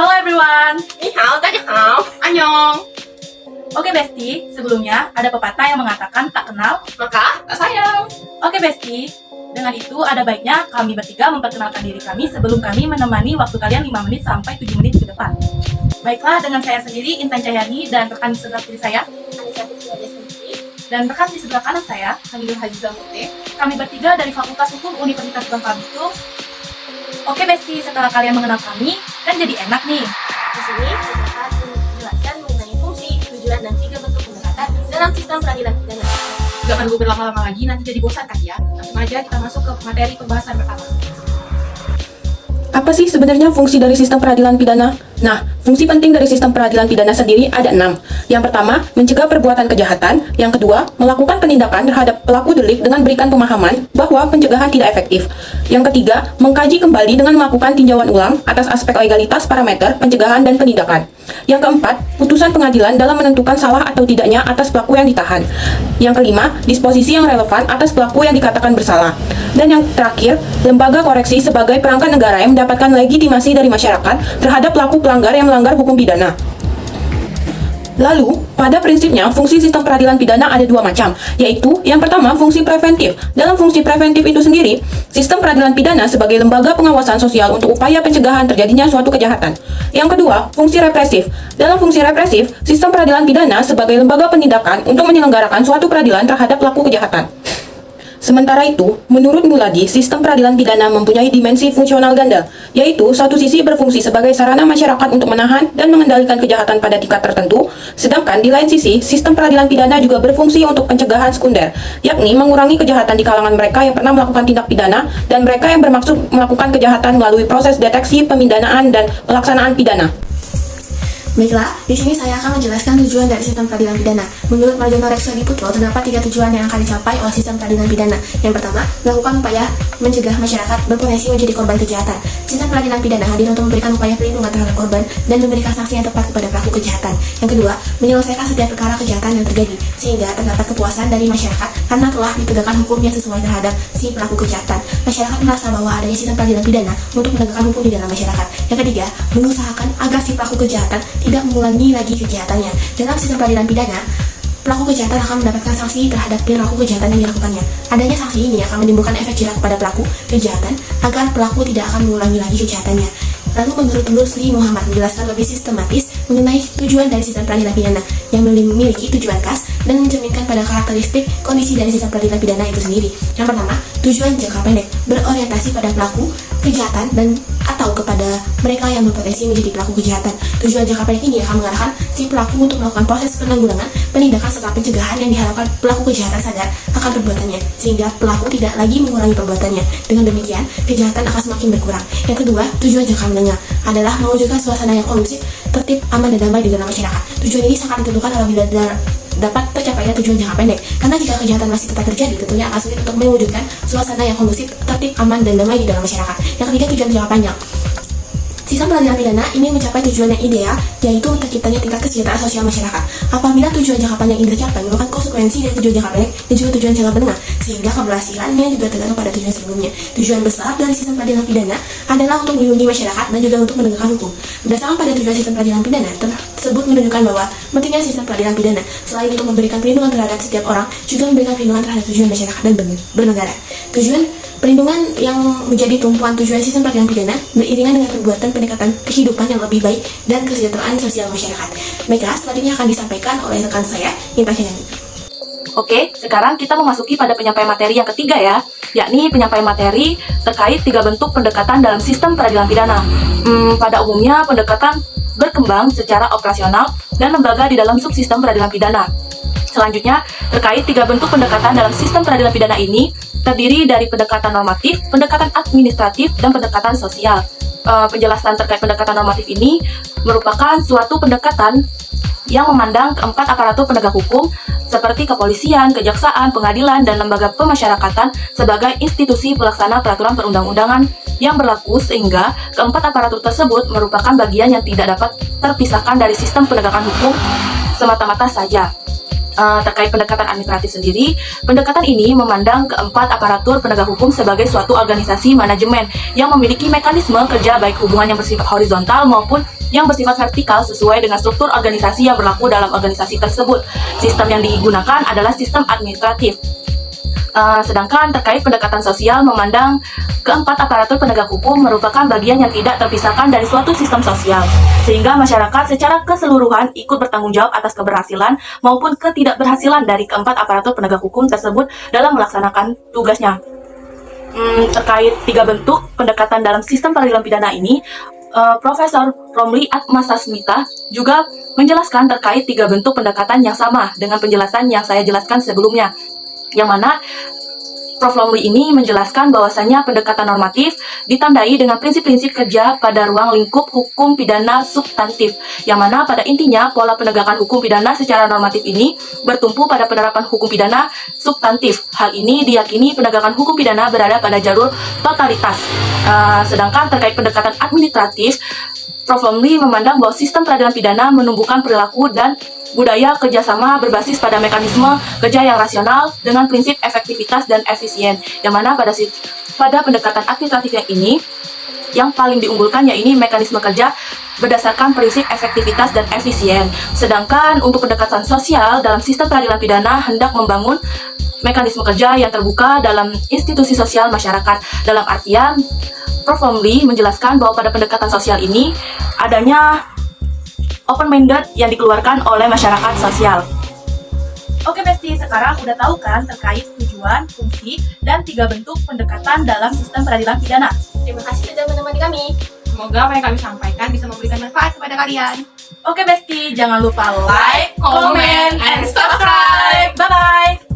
Hello everyone. 你好，大家好。 Annyeong. Oke Besti, sebelumnya ada pepatah yang mengatakan tak kenal Maka, tak sayang. Oke Besti, dengan itu ada baiknya kami bertiga memperkenalkan diri kami sebelum kami menemani waktu kalian 5 menit sampai 7 menit ke depan. Baiklah, dengan saya sendiri Intan Cahyani dan rekan di sebelah kiri saya Anissa Putri Desmenti. dan rekan di sebelah kanan saya Hamidul Hajizal Putih. Kami bertiga dari Fakultas Hukum Universitas Bangka Belitung. Oke Besti, setelah kalian mengenal kami, kan jadi enak nih. Di sini kita akan menjelaskan mengenai fungsi, tujuan, dan 3 bentuk pendekatan dalam sistem peradilan pidana. Gak perlu berlama-lama lagi, nanti jadi bosan kan ya. Langsung aja kita masuk ke materi pembahasan pertama. Apa sih sebenarnya fungsi dari sistem peradilan pidana? Nah, fungsi penting dari sistem peradilan pidana sendiri ada 6. Yang pertama, mencegah perbuatan kejahatan. Yang kedua, melakukan penindakan terhadap pelaku delik dengan berikan pemahaman bahwa pencegahan tidak efektif. Yang ketiga, mengkaji kembali dengan melakukan tinjauan ulang atas aspek legalitas parameter pencegahan dan penindakan. Yang keempat, putusan pengadilan dalam menentukan salah atau tidaknya atas pelaku yang ditahan. Yang kelima, disposisi yang relevan atas pelaku yang dikatakan bersalah. Dan yang terakhir, lembaga koreksi sebagai perangkat negara yang mendapatkan legitimasi dari masyarakat terhadap pelaku pelanggar yang melanggar hukum pidana. Lalu, pada prinsipnya, fungsi sistem peradilan pidana ada 2 macam, yaitu yang pertama, fungsi preventif. Dalam fungsi preventif itu sendiri, sistem peradilan pidana sebagai lembaga pengawasan sosial untuk upaya pencegahan terjadinya suatu kejahatan. Yang kedua, fungsi represif. Dalam fungsi represif, sistem peradilan pidana sebagai lembaga penindakan untuk menyelenggarakan suatu peradilan terhadap pelaku kejahatan. Sementara itu, menurut Muladi, sistem peradilan pidana mempunyai dimensi fungsional ganda, yaitu satu sisi berfungsi sebagai sarana masyarakat untuk menahan dan mengendalikan kejahatan pada tingkat tertentu, sedangkan di lain sisi, sistem peradilan pidana juga berfungsi untuk pencegahan sekunder, yakni mengurangi kejahatan di kalangan mereka yang pernah melakukan tindak pidana dan mereka yang bermaksud melakukan kejahatan melalui proses deteksi, pemindanaan, dan pelaksanaan pidana. Baiklah, di sini saya akan menjelaskan tujuan dari sistem peradilan pidana. Menurut Marjono Rex Putro, terdapat 3 tujuan yang akan dicapai oleh sistem peradilan pidana. Yang pertama, melakukan upaya mencegah masyarakat berpotensi menjadi korban kejahatan. Sistem peradilan pidana hadir untuk memberikan upaya perlindungan terhadap korban dan memberikan sanksi yang tepat kepada pelaku kejahatan. Yang kedua, menyelesaikan setiap perkara kejahatan yang terjadi, sehingga terdapat kepuasan dari masyarakat karena telah ditegakkan hukum yang sesuai terhadap si pelaku kejahatan. Masyarakat merasa bahwa adanya sistem peradilan pidana untuk menegakkan hukum di dalam masyarakat. Yang ketiga, mengusahakan agar si pelaku kejahatan tidak mengulangi lagi kejahatannya. Dalam sistem peradilan pidana, pelaku kejahatan akan mendapatkan sanksi terhadap pelaku kejahatan yang dilakukannya. Adanya sanksi ini akan menimbulkan efek jerah kepada pelaku kejahatan agar pelaku tidak akan mengulangi lagi kejahatannya. Lalu menurut Rusli Muhammad menjelaskan lebih sistematis mengenai tujuan dari sistem peradilan pidana yang memiliki tujuan khas dan mencerminkan pada karakteristik kondisi dari sistem peradilan pidana itu sendiri. Yang pertama, tujuan jangka pendek berorientasi pada pelaku kejahatan dan atau kepada mereka yang berpotensi menjadi pelaku kejahatan. Tujuan jangka pendek ini akan mengarahkan si pelaku untuk melakukan proses penanggulangan, penindakan serta pencegahan yang diharapkan pelaku kejahatan sadar akan perbuatannya, sehingga pelaku tidak lagi mengulangi perbuatannya. Dengan demikian, kejahatan akan semakin berkurang. Yang kedua, tujuan jangka menengah adalah mewujudkan suasana yang kondusif, tertib, aman, dan damai di dalam masyarakat. Tujuan ini sangat ditentukan apabila dapat tercapainya tujuan jangka pendek. Karena jika kejahatan masih tetap terjadi, tentunya akan sulit untuk mewujudkan suasana yang kondusif, tertib, aman, dan damai di dalam masyarakat. Yang ketiga, tujuan jangka panjang. Sistem peradilan pidana ini mencapai tujuan yang ideal, yaitu terciptanya tingkat kesejahteraan sosial masyarakat. Apabila tujuan jangka panjang ini tercapai, merupakan konsekuensi dari tujuan jangka pendek dan juga tujuan jangka menengah, sehingga keberhasilannya juga tergantung pada tujuan sebelumnya. Tujuan besar dari sistem peradilan pidana adalah untuk melindungi masyarakat dan juga untuk menegakkan hukum. Berdasarkan pada tujuan sistem peradilan pidana tersebut menunjukkan bahwa pentingnya sistem peradilan pidana selain untuk memberikan perlindungan terhadap setiap orang, juga memberikan perlindungan terhadap tujuan masyarakat dan bernegara. Tujuan perlindungan yang menjadi tumpuan tujuan sistem peradilan pidana beriringan dengan perbuatan pendekatan kehidupan yang lebih baik dan kesejahteraan sosial masyarakat. Baiklah, selanjutnya akan disampaikan oleh rekan saya, Intan Cahyani. Oke, sekarang kita memasuki pada penyampaian materi yang ketiga ya, yakni penyampaian materi terkait 3 bentuk pendekatan dalam sistem peradilan pidana. Pada umumnya, pendekatan berkembang secara operasional dan lembaga di dalam subsistem peradilan pidana. Selanjutnya, terkait 3 bentuk pendekatan dalam sistem peradilan pidana ini terdiri dari pendekatan normatif, pendekatan administratif, dan pendekatan sosial. Penjelasan terkait pendekatan normatif ini merupakan suatu pendekatan yang memandang keempat aparatur penegak hukum seperti kepolisian, kejaksaan, pengadilan, dan lembaga pemasyarakatan sebagai institusi pelaksana peraturan perundang-undangan yang berlaku, sehingga keempat aparatur tersebut merupakan bagian yang tidak dapat terpisahkan dari sistem penegakan hukum semata-mata saja. Terkait pendekatan administratif sendiri, pendekatan ini memandang keempat aparatur penegak hukum sebagai suatu organisasi manajemen yang memiliki mekanisme kerja baik hubungan yang bersifat horizontal maupun yang bersifat vertikal sesuai dengan struktur organisasi yang berlaku dalam organisasi tersebut. Sistem yang digunakan adalah sistem administratif. Sedangkan terkait pendekatan sosial memandang keempat aparatur penegak hukum merupakan bagian yang tidak terpisahkan dari suatu sistem sosial, sehingga masyarakat secara keseluruhan ikut bertanggung jawab atas keberhasilan maupun ketidakberhasilan dari keempat aparatur penegak hukum tersebut dalam melaksanakan tugasnya. Terkait 3 bentuk pendekatan dalam sistem peradilan pidana ini, Profesor Romli Atmasasmita juga menjelaskan terkait 3 bentuk pendekatan yang sama dengan penjelasan yang saya jelaskan sebelumnya, yang mana Prof. Romli ini menjelaskan bahwasannya pendekatan normatif ditandai dengan prinsip-prinsip kerja pada ruang lingkup hukum pidana substantif, yang mana pada intinya pola penegakan hukum pidana secara normatif ini bertumpu pada penerapan hukum pidana substantif. Hal ini diyakini penegakan hukum pidana berada pada jalur totalitas. Sedangkan terkait pendekatan administratif, Prof. Romli memandang bahwa sistem peradilan pidana menumbuhkan perilaku dan budaya kerjasama berbasis pada mekanisme kerja yang rasional dengan prinsip efektivitas dan efisien, yang mana pada pendekatan administratif yang ini yang paling diunggulkan yaitu mekanisme kerja berdasarkan prinsip efektivitas dan efisien. Sedangkan untuk pendekatan sosial dalam sistem peradilan pidana hendak membangun mekanisme kerja yang terbuka dalam institusi sosial masyarakat. Dalam artian, Prof. Romli menjelaskan bahwa pada pendekatan sosial ini adanya open-minded yang dikeluarkan oleh masyarakat sosial. Oke Besti, sekarang udah tahu kan terkait tujuan, fungsi, dan 3 bentuk pendekatan dalam sistem peradilan pidana. Terima kasih sudah menemani kami. Semoga apa yang kami sampaikan bisa memberikan manfaat kepada kalian. Oke Besti, jangan lupa Like, comment, and subscribe. Bye-bye!